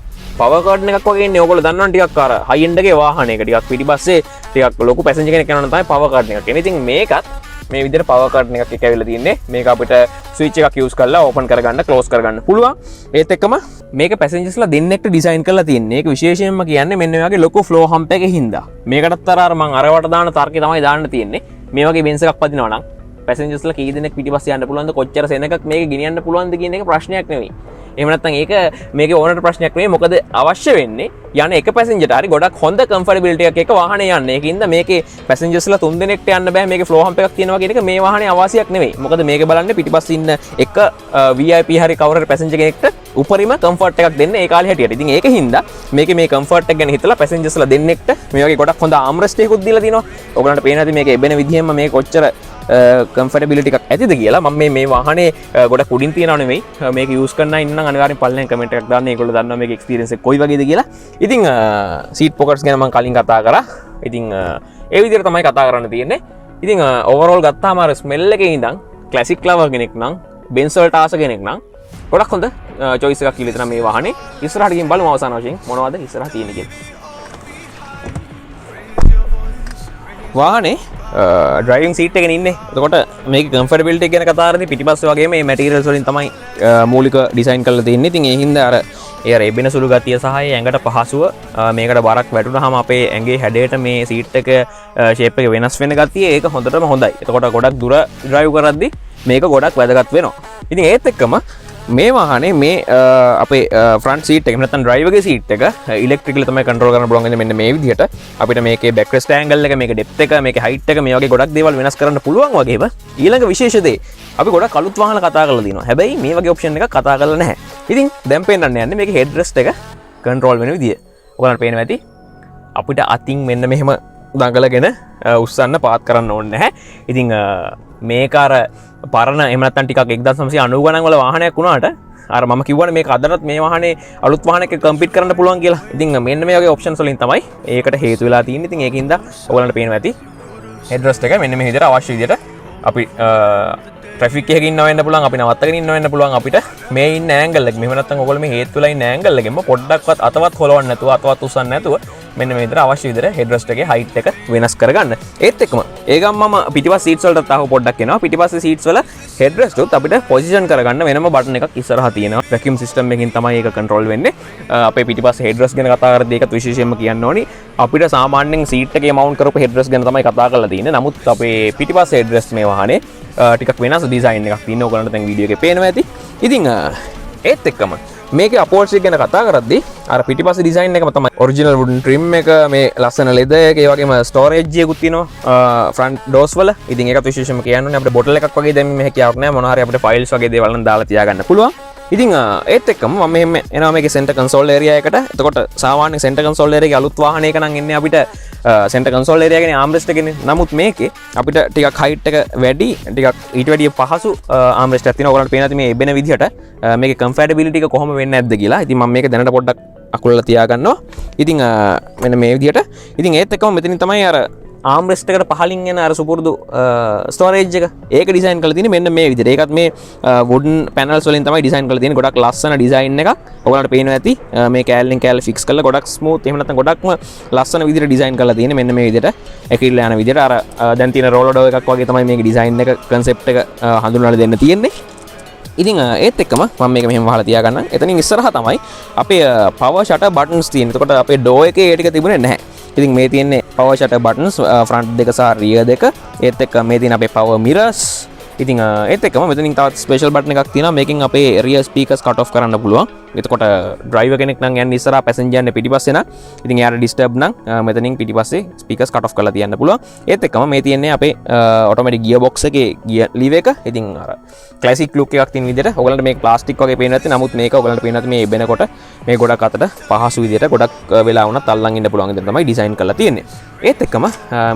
පවර් කර්ටන් එකක් වගේ ඉන්නේ. ඕගොල්ලෝ දන්නවනේ ටිකක් අර හයි එන්ඩ් එකේ වාහනයක ටිකක් පිටිපස්සේ ටිකක් ලොකු පැසෙන්ජර් කෙනෙක් යනවා නම් තමයි පවර් කර්ටන් එකක් එන්නේ. ඉතින් මේකත් මේ විදිහට පවර් කර්ටන් එකක් ඇවිල්ලා තියෙන්නේ. මේක අපිට ස්විච් එකක් යූස් කරලා ඕපන් කරගන්න, ක්ලෝස් කරගන්න පුළුවන්. ඒත් එක්කම මේක පැසෙන්ජර්ස්ලා දෙන්නෙක්ට ඩිසයින් කරලා තියෙන්නේ. ඒක විශේෂයෙන්ම කියන්නේ මෙන්න මේ වගේ ලොකු ෆ්ලෝ හම්ප් එකේ හින්දා. මේකටත් අර මම අරවට දාන තර්කේ තමයි දාන්න තියෙන්නේ. මේ වගේ බෙන්ස් එකක් පදිනවා නම් පැසෙන්ජර්ස්ලා කී දෙනෙක් පිටිපස්සේ යන්න පුළුවන්ද, කොච්චර සෙනඟක් මේක ගෙනියන්න පුළුවන්ද කියන එක ප්‍රශ්නයක් නෙවෙයි. එහෙම නැත්නම් ඒක මේකේ ඕනට ප්‍රශ්නයක් නෙවෙයි. මොකද අවශ්‍ය වෙන්නේ යන එක පැසෙන්ජර්ට හරි ගොඩක් හොඳ කම්ෆර්ටබිලිටි එකක් එක වාහනේ යන්න. ඒකින්ද මේකේ පැසෙන්ජර්ස්ලා 3 දෙනෙක්ට යන්න බෑ. මේකේ ෆ්ලෝ හම්ප් එකක් තියෙනවා කියන එක මේ වාහනේ අවාසියක් නෙවෙයි. මොකද මේක බලන්න පිටිපස්සේ ඉන්න එක VIP හරි කවුරු හරි පැසෙන්ජර් කෙනෙක්ට උපරිම කම්ෆර්ට් එකක් දෙන්න ඒ කාලේ හැටියට. ඉතින් ඒකින්ද මේකේ මේ කම්ෆර්ට් එක ගැන හිතලා පැසෙන්ජර්ස්ලා දෙන්නෙක්ට මේ වගේ ගොඩක් හොඳ ආම්රෙස්ට් එකකුත් දීලා තිනවා. ඔයගලන්ට පේන හැටි මේක එබෙන විදිහෙම මේ කොච්චර කම්ෆර්ටබිලිටි එකක් ඇතිද කියලා. මම මේ වාහනේ ගොඩක් උඩින් තියනව නෙවෙයි. මේක යූස් කරන්න ඉන්න නම් අනිවාර්යෙන් පල්ලෙන් කමෙන්ට් එකක් දාන්න. ඒගොල්ලෝ දන්නවා මේක එක්ස්පීරියන්ස් එක කොයි වගේද කියලා. ඉතින් සීට් පොකට්ස් ගැන මම කලින් කතා කරා. ඉතින් ඒ විදිහට තමයි කතා කරන්න තියෙන්නේ. ඉතින් ඕවරෝල් ගත්තාම අර ස්මෙල් එකේ ඉඳන් ක්ලාසික් ලවර් කෙනෙක් නම් බෙන්ස් වලට ආස කෙනෙක් නම් ගොඩක් හොඳ චොයිස් එකක් කියලා හිතනවා මේ වාහනේ. ඉස්සරහට ගිහින් බලමු අවසාන වශයෙන් මොනවද ඉස්සරහ තියෙන්නේ කියලා. වාහනේ ඩ්‍රයිවිං සීට් එකේ ඉන්නේ. එතකොට මේකේ කම්ෆර්ටබිලිටි ගැන කතා කරද්දී පිටිපස්සේ වගේ මේ මැටීරියල්ස් වලින් තමයි මූලික ඩිසයින් කරලා තියෙන්නේ. ඉතින් ඒ හින්දා අර ඒ රෙබෙන සුළු ගතිය සහ ඇඟට පහසුව මේකට බරක් වැටුනහම අපේ ඇඟේ හැඩයට මේ සීට් එක ෂේප් එක වෙනස් වෙන ගතිය ඒක හොඳටම හොඳයි. එතකොට ගොඩක් දුර ඩ්‍රයිව් කරද්දී මේක ගොඩක් වැදගත් වෙනවා. ඉතින් ඒත් එක්කම මේ වාහනේ මේ අපේ ෆ්‍රන්ට් සීට් එක එහෙම නැත්නම් ඩ්‍රයිවර්ගේ සීට් එක ඉලෙක්ට්‍රිකලි තමයි කන්ට්‍රෝල් කරන්න පුළුවන්. මෙන්න මේ විදිහට අපිට මේකේ බෑක් රෙස්ට් ඇන්ගල් එක, මේකේ ඩෙප්ත් එක, මේකේ හයිට් එක, මේ වගේ ගොඩක් දේවල් වෙනස් කරන්න පුළුවන් වගේම ඊළඟ විශේෂ දේ අපි ගොඩක් අලුත් වාහන කතා කරලා දිනවා. හැබැයි මේ වගේ ඔප්ෂන් එකක් කතා කරලා නැහැ. ඉතින් දැන් පේන්නන්න යන්නේ මේකේ හෙඩ් රෙස්ට් එක කන්ට්‍රෝල් වෙන විදිය. ඔයගලන්ට පේනවා ඇති අපිට අතින් මෙන්න මෙහෙම දඟලගෙන උස්සන්න පාත් කරන්න ඕනේ නැහැ. ඉතින් මේක අර පරණ එහෙම නැත්නම් ටිකක් 1990 ගණන් වල වාහනයක් වුණාට අර මම කිව්වනේ මේක අදටත් මේ වාහනේ අලුත් වාහනයක කම්පීට් කරන්න පුළුවන් කියලා. ඉතින් මෙන්න මේ වගේ ඔප්ෂන්ස් වලින් තමයි ඒකට හේතු වෙලා තියෙන්නේ. ඉතින් ඒකින්ද ඔයගලන්ට පේනවා ඇති හෙඩ් රෙස්ට් එක මෙන්න මේ විදිහට අවශ්‍ය විදිහට අපි ට්‍රැෆික් එකක ඉන්න වෙන්න පුළුවන්, අපි නවත්තගෙන ඉන්න වෙන්න පුළුවන්. අපිට මේ ඉන්න ඇන්ගල් එක මෙහෙම නැත්නම් ඔයගොල්ලෝ මේ හේතු වෙලා ඉන්න ඇන්ගල් එකෙන්ම පොඩ්ඩක්වත් අතවත් හොලවන්න නැතුව, අතවත් උස්සන්න නැතුව මෙන්න මේ විදිහට අවශ්‍ය විදිහට හෙඩ් රෙස්ට් එකේ හයිට් එක වෙනස් කරගන්න. ඒත් එක්කම ඒ ගමන් මම පිටිපස්ස සීට්ස් වලට තාම පොඩ්ඩක් එනවා. පිටිපස්සේ සීට්ස් වල හෙඩ් රෙස්ට් උත් අපිට පොසිෂන් කරගන්න වෙනම බටන් එකක් ඉස්සරහා තියෙනවා. වැකියුම් සිස්ටම් එකකින් තමයි ඒක කන්ට්‍රෝල් වෙන්නේ. අපේ පිටිපස්සේ හෙඩ් රෙස්ට් ගැන කතා කරද්දී ඒකත් විශේෂයෙන්ම කියන්න ඕනි. අපිට සාමාන්‍යයෙන් සීට් එකේ මවුන්ට් කරපු හෙඩ් රෙස්ට් ගැන තමයි කතා කරලා තියෙන්නේ. නමුත් අපේ පිටිපස්සේ හෙඩ් රෙස්ට් මේ වාහනේ ටිකක් වෙනස් ඩිසයින් එකක් තියෙනවා. ඔයගලන්ට දැන් වීඩියෝ එකේ පේනවා ඇති. ඉතින් ඒත් එක්කම මේකේ අපෝල්ස්ටරි ගැන කතා කරද්දී අර පිටිපස්සේ ඩිසයින් එකම තමයි ඔරිජිනල් වුඩන් ට්‍රිම් එක, මේ ලස්සන ලෙදර් එක, ඒ වගේම ස්ටෝරේජ් එකකුත් තියෙනවා ෆ්‍රන්ට් ඩෝර්ස් වල. ඉතින් ඒකත් විශේෂයෙන්ම කියන්න ඕනේ අපිට බොටල් එකක් වගේ දැන් මේ හැකියාවක් නැහැ. මොනවා හරි අපිට ෆයිල්ස් වගේ දේවල් නම් දාලා තියාගන්න පුළුවන්. ඉතින් ඒත් එක්කම මම මෙහෙම එනවා මේකේ සෙන්ටර් කන්සෝල් ඒරියා එකට. එතකොට සාමාන්‍ය සෙන්ටර් කන්සෝල් ඒරියාගේ අලුත් වාහනයක නම් එන්නේ අපිට සෙන්ටර් කන්සෝල් ඒරියා කියන්නේ ආම්රෙස්ට් එකනේ. නමුත් මේකේ අපිට ටිකක් හයිට් එක වැඩි, ටිකක් ඊට වැඩිය පහසු ආම්රෙස්ට් එකක් තියෙනවා. ඔයගලන්ට පේනවා මේ එබෙන විදිහට මේකේ කම්ෆර්ටබිලිටි එක කොහොම වෙන්නේ නැද්ද කියලා. ඉතින් මම මේක දැනට පොඩ්ඩක් අකුලලා තියාගන්නවා. ඉතින් මෙන්න මේ විදිහට. ඉතින් ඒත් එක්කම මෙතනින් තමයි අර ආම්රෙස්ට් එකට පහලින් එන අර සුපුරුදු ස්ටෝරේජ් එක ඒක ඩිසයින් කරලා තියෙන්නේ මෙන්න මේ විදිහට. ඒකත් මේ වුඩන් පැනල්ස් වලින් තමයි ඩිසයින් කරලා තියෙන්නේ. ගොඩක් ලස්සන ඩිසයින් එකක්. ඔයගලන්ට පේනවා ඇති මේ කෑල්ලෙන් කෑල්ල ෆික්ස් කරලා ගොඩක් ස්මූත් එහෙම නැත්නම් ගොඩක්ම ලස්සන විදිහට ඩිසයින් කරලා තියෙන්නේ මෙන්න මේ විදිහට. ඇකිලිලා යන විදිහට අර දැන් තියෙන රෝලඩෝ එකක් වගේ තමයි මේකේ ඩිසයින් එක කන්සෙප්ට් එක හඳුන්වලා දෙන්න තියෙන්නේ. ඉතින් ඒත් එක්කම මම මේක මෙහෙම වහලා තියාගන්නම්. එතනින් ඉස්සරහා තමයි අපේ පවර් ෂටර් බටන්ස් තියෙන්නේ. එතකොට අපේ ඩෝ එකේ ඒ ටික තිබුණේ නැහැ. ඉතින් මේ තියෙන්නේ power shutter buttons front දෙක සහ rear දෙක. ඒත් එක්ක මේ තියෙන අපේ power mirrors. ඉතින් ඒත් එක්කම මෙතනින් තවත් ස්පෙෂල් බටන් එකක් තියෙනවා. මේකෙන් අපේ rear speakers cut off කරන්න පුළුවන්. එතකොට driver කෙනෙක් නම් යන්නේ ඉස්සරහා passenger යන්නේ පිටිපස්සේ නම් ඉතින් එයාට disturb නම් මෙතනින් පිටිපස්සේ speakers cut off කරලා තියන්න පුළුවන්. ඒත් එක්කම මේ තියෙන්නේ අපේ automatic gear box එකේ gear lever එක. ඉතින් අර classic look එකක් තියෙන විදිහට ඔයගලන්ට මේක plastic වගේ පේන්නේ නැති. නමුත් මේක ඔයගලන්ට පේන්නේ නැති මේ එබෙනකොට මේ ගොඩක් අතට පහසු විදිහට ගොඩක් වෙලා වුණත් අල්ලන් ඉන්න පුළුවන් විදිහට තමයි design කරලා තියෙන්නේ. ඒත් එක්කම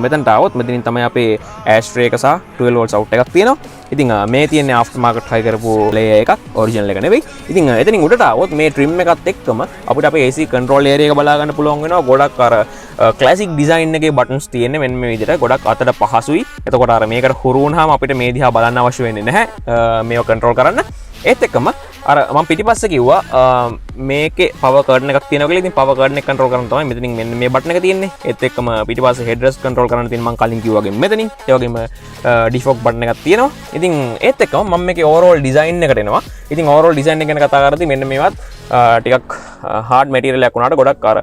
මෙතනට આવොත් මෙතනින් තමයි අපේ ashtray එක සහ 12 volts out එකක් තියෙනවා. ඉතින් මේ තියෙන්නේ after market high කරපු layer එකක් original එක නෙවෙයි. ඉතින් එතනින් උඩට આવොත් මේ trim එකත් එක්කම අපිට අපේ AC control area එක බලා ගන්න පුළුවන් වෙනවා. ගොඩක් අර classic design එකේ buttons තියෙන්නේ මෙන්න මේ විදිහට ගොඩක් අතට පහසුයි. එතකොට අර මේකට හුරු වුණාම අපිට මේ දිහා බලන්න අවශ්‍ය වෙන්නේ නැහැ මේව control කරන්න. ඒත් එක්කම අර මම පිටිපස්සේ කිව්වා මේකේ power curtain එකක් තියෙනවා කියලා. ඉතින් power curtain එක control කරන්න තමයි මෙතනින් මෙන්න මේ button එක තියෙන්නේ. ඒත් එක්කම පිටිපස්සේ headrest control කරන්න තියෙන මම කලින් කිව්වා වගේ මෙතනින්. ඒ වගේම defog button එකක් තියෙනවා. ඉතින් ඒත් එක්කම මම මේකේ overall design එකට එනවා. ඉතින් overall design එක ගැන කතා කරද්දී මෙන්න මේවත් ටිකක් hard material එකක් වුණාට ගොඩක් අර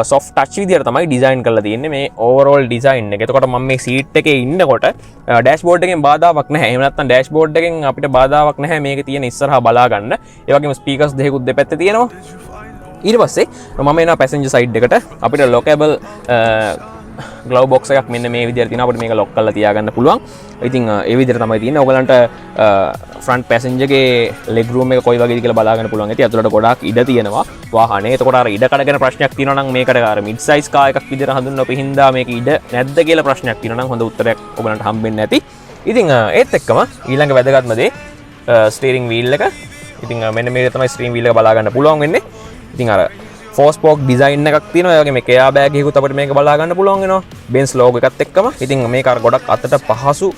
soft touch විදියට තමයි design කරලා තියෙන්නේ මේ overall design එක. එතකොට මම මේ seat එකේ ඉන්නකොට dashboard එකෙන් බාධාවක් නැහැ. එහෙම නැත්නම් dashboard එකෙන් අපිට බාධාවක් නැහැ මේකේ තියෙන ඉස්සරහා බලා ගන්න. ඒ වගේම speakers දෙකකුත් දෙපැත්තේ තියෙනවා. ඊට පස්සේ මම එනවා passenger side එකට. අපිට lockable glove box එකක් මෙන්න මේ විදිහට තියෙනවා. අපිට මේක lock කරලා තියාගන්න පුළුවන්. ඉතින් ඒ විදිහට තමයි තියෙන්නේ. ඔයගලන්ට front passenger ගේ leg room එක කොයි වගේද කියලා බලා ගන්න පුළුවන්. ඉතින් අතුලට ගොඩාක් ඉඩ තියෙනවා වාහනේ. එතකොට අර ඉඩ කඩ ගැන ප්‍රශ්නයක් තියෙනවා නම් මේකට අර mid size car එකක් විදිහට හඳුන්වපු හින්දා මේක ඉඩ නැද්ද කියලා ප්‍රශ්නයක් තියෙනවා නම් හොඳ උත්තරයක් ඔයගලන්ට හම්බෙන්නේ නැති. ඉතින් ඒත් එක්කම ඊළඟ වැදගත්ම දේ steering wheel එක. ඉතින් මෙන්න මේක තමයි steering wheel එක බලා ගන්න පුළුවන් වෙන්නේ. ඉතින් අර 4-spoke design එකක් තියෙනවා. ඒ වගේම මේ care bag එකකුත් අපිට මේක බලා ගන්න පුළුවන් වෙනවා. Benz logo එකත් එක්කම. ඉතින් මේක අර ගොඩක් අතට පහසු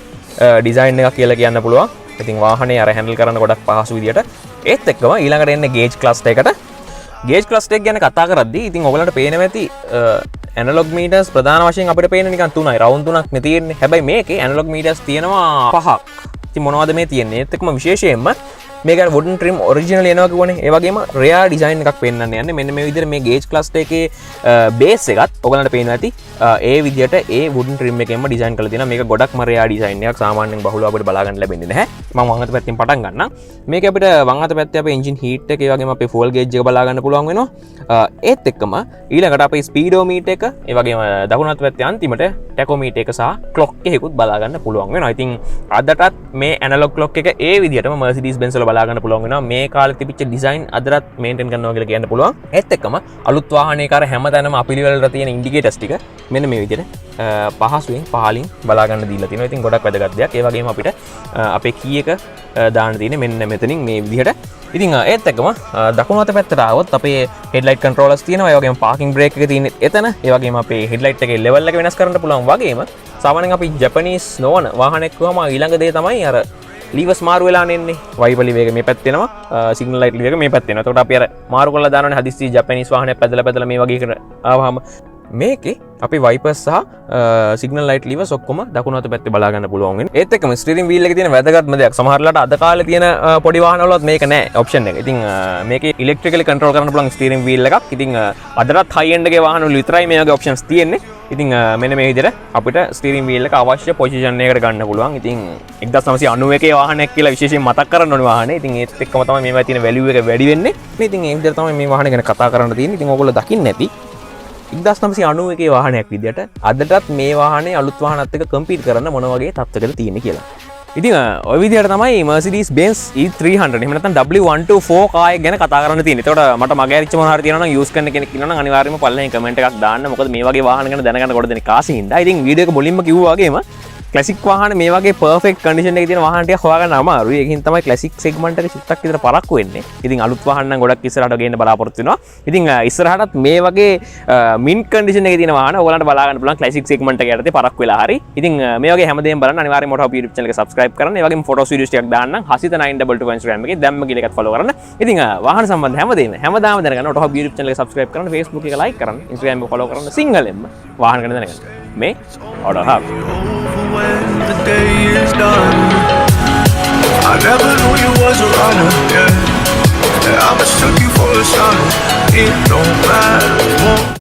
design එකක් කියලා කියන්න පුළුවන්. ඉතින් වාහනේ අර handle කරන්න ගොඩක් පහසු විදියට. ඒත් එක්කම ඊළඟට එන්නේ gauge cluster එකට. gauge cluster එක ගැන කතා කරද්දී ඉතින් ඔයගලන්ට පේනවා ඇති analog meters ප්‍රධාන වශයෙන් අපිට පේන්නේ නිකන් 3යි. round 3ක් නේ තියෙන්නේ. හැබැයි මේකේ analog meters තියෙනවා 5ක්. ඉතින් මොනවද මේ තියෙන්නේ? ඒත් එක්කම විශේෂයෙන්ම මේක wooden trim original එනවා කියවනේ. ඒ වගේම rare design එකක් පෙන්වන්න යන්නේ. මෙන්න මේ විදිහට මේ gauge cluster එකේ base එකත් ඔයගලන්ට පේනවා ඇති. ඒ විදිහට ඒ wooden trim එකෙන්ම design කරලා තියෙනවා. මේක ගොඩක්ම rare design එකක්. සාමාන්‍යයෙන් බහුලව අපිට බලා ගන්න ලැබෙන්නේ නැහැ. මම වම් අත පැත්තෙන් පටන් ගන්නම්. මේක අපිට වම් අත පැත්තේ අපේ engine heat එක, ඒ වගේම අපේ fuel gauge එක බලා ගන්න පුළුවන් වෙනවා. ඒත් එක්කම ඊළඟට අපේ speedometer එක, ඒ වගේම දකුණු අත පැත්තේ අන්තිමට tachometer එක සහ clock එකකුත් බලා ගන්න පුළුවන් වෙනවා. ඉතින් අදටත් මේ analog clock එක ඒ විදිහටම Mercedes Benz වල බලා ගන්න පුළුවන් වෙනවා. මේ කාලේ තිබිච්ච design අදටත් maintain කරනවා කියලා කියන්න පුළුවන්. ඒත් එක්කම අලුත් වාහනයක අර හැමතැනම අපිලිවෙලට තියෙන indicators ටික මෙන්න මේ විදිහට පහසුවෙන් පහලින් බලා ගන්න දීලා තියෙනවා. ඉතින් ගොඩක් වැදගත් දෙයක්. ඒ වගේම අපිට අපේ key එක දාන්න තියෙන්නේ මෙන්න මෙතනින් මේ විදිහට. ඉතින් ඒත් එක්කම දකුණු අත පැත්තට ආවොත් අපේ headlight controllers තියෙනවා. ඒ වගේම parking brake එක තියෙන්නේ එතන. ඒ වගේම අපේ headlight එකේ level එක වෙනස් කරන්න පුළුවන් වගේම සාමාන්‍යයෙන් අපි Japanese නොවන වාහනයක් වුවම ඊළඟ දේ තමයි අර levers මාරු වෙලා නෙන්නේ. wiper lever එක මේ පැත්තේ එනවා. signal light lever එක මේ පැත්තේ එනවා. එතකොට අපි අර මාරු කරලා දානවනේ හදිස්සි Japanese වාහනයක් පැදලා මේ වගේ එකට ආවම මේකේ අපි වයිපර්ස් සහ සිග්නල් ලයිට් ලිවර්ස් ඔක්කොම දකුණු අත පැත්තේ බලා ගන්න පුළුවන් වෙනවා. ඒත් එක්කම ස්ටියරින් වීල් එකේ තියෙන වැදගත්ම දෙයක් සමහරලාට අද කාලේ තියෙන පොඩි වාහනවලවත් මේක නැහැ ඔප්ෂන් එක. ඉතින් මේකේ ඉලෙක්ට්‍රිකලි කන්ට්‍රෝල් කරන්න පුළුවන් ස්ටියරින් වීල් එකක්. ඉතින් අදටත් හයි එන්ඩ් එකේ වාහනවල විතරයි මේ වගේ ඔප්ෂන්ස් තියෙන්නේ. ඉතින් මෙන්න මේ විදිහට අපිට ස්ටියරින් වීල් එක අවශ්‍ය පොසිෂන් එකකට ගන්න පුළුවන්. ඉතින් 1991 වාහනයක් කියලා විශේෂයෙන් මතක් කරන්න ඕනේ වාහනේ. ඉතින් ඒත් එක්කම තමයි මේවා තියෙන වැලියු එක වැඩි වෙන්නේ. ඉතින් ඒ විදිහට තමයි මේ වාහනේ ගැන කතා කරන්න තියෙන්නේ. ඉතින් ඕගොල්ලෝ දකින්න ඇති 1991 වාහනයක් විදිහට අදටත් මේ වාහනේ අලුත් වාහනත් එක්ක කම්පීට් කරන්න මොන වගේ තත්ත්වයකද තියෙන්නේ කියලා. ඉතින් ඔය විදිහට තමයි Mercedes Benz E300 එහෙම නැත්නම් W124 කාර් එක ගැන කතා කරන්න තියෙන්නේ. ඒකට මට මගේ අරිච්ච මොනවා හරි තියෙනවා නම් යූස් කරන කෙනෙක් ඉන්නවා නම් අනිවාර්යයෙන්ම පල්ලෙන් කමෙන්ට් එකක් දාන්න. මොකද මේ වගේ වාහන ගැන දැනගන්න කොට දෙනෙක් ආසින් ඉඳලා. ඉතින් වීඩියෝ එක මුලින්ම කිව්වා වගේම ක්ලාසික් වාහන මේ වගේ පර්ෆෙක්ට් කන්ඩිෂන් එකේ තියෙන වාහන ටික හොයාගන්න අමාරුයි. ඒකින් තමයි ක්ලාසික් සෙග්මන්ට් එකේ චුට්ටක් විතර පරක්කු වෙන්නේ. ඉතින් අලුත් වාහන නම් ගොඩක් ඉස්සරහට ගේන්න බලාපොරොත්තු වෙනවා. ඉතින් ඉස්සරහටත් මේ වගේ මින්ට් කන්ඩිෂන් එකේ තියෙන වාහන ඔයාලන්ට බලා ගන්න පුළුවන් ක්ලාසික් සෙග්මන්ට් එක යටතේ පරක්කු වෙලා හරි. ඉතින් මේ වගේ හැමදේම බලන්න අනිවාර්යයෙන්ම මොටෝ YouTube channel එක subscribe කරන්න. ඒ වගේම ෆොටෝස් වීඩියෝස් ටිකක් දාන්න. Hasita922 Instagram එකේ දැම්ම කියලා එකත් follow කරන්න. ඉතින් වාහන සම්බන්ධ හැමදාම දැනගන්න මොටෝ YouTube channel එක subscribe කරන්න, Facebook එක like කරන්න, Instagram එක follow කරන්න. සිංහලෙන්ම වාහන ගැන දැනගන්න. මේ Auto Hub. When the day is done, I never knew you was a runner, yeah. I mistook you for a son. It don't matter.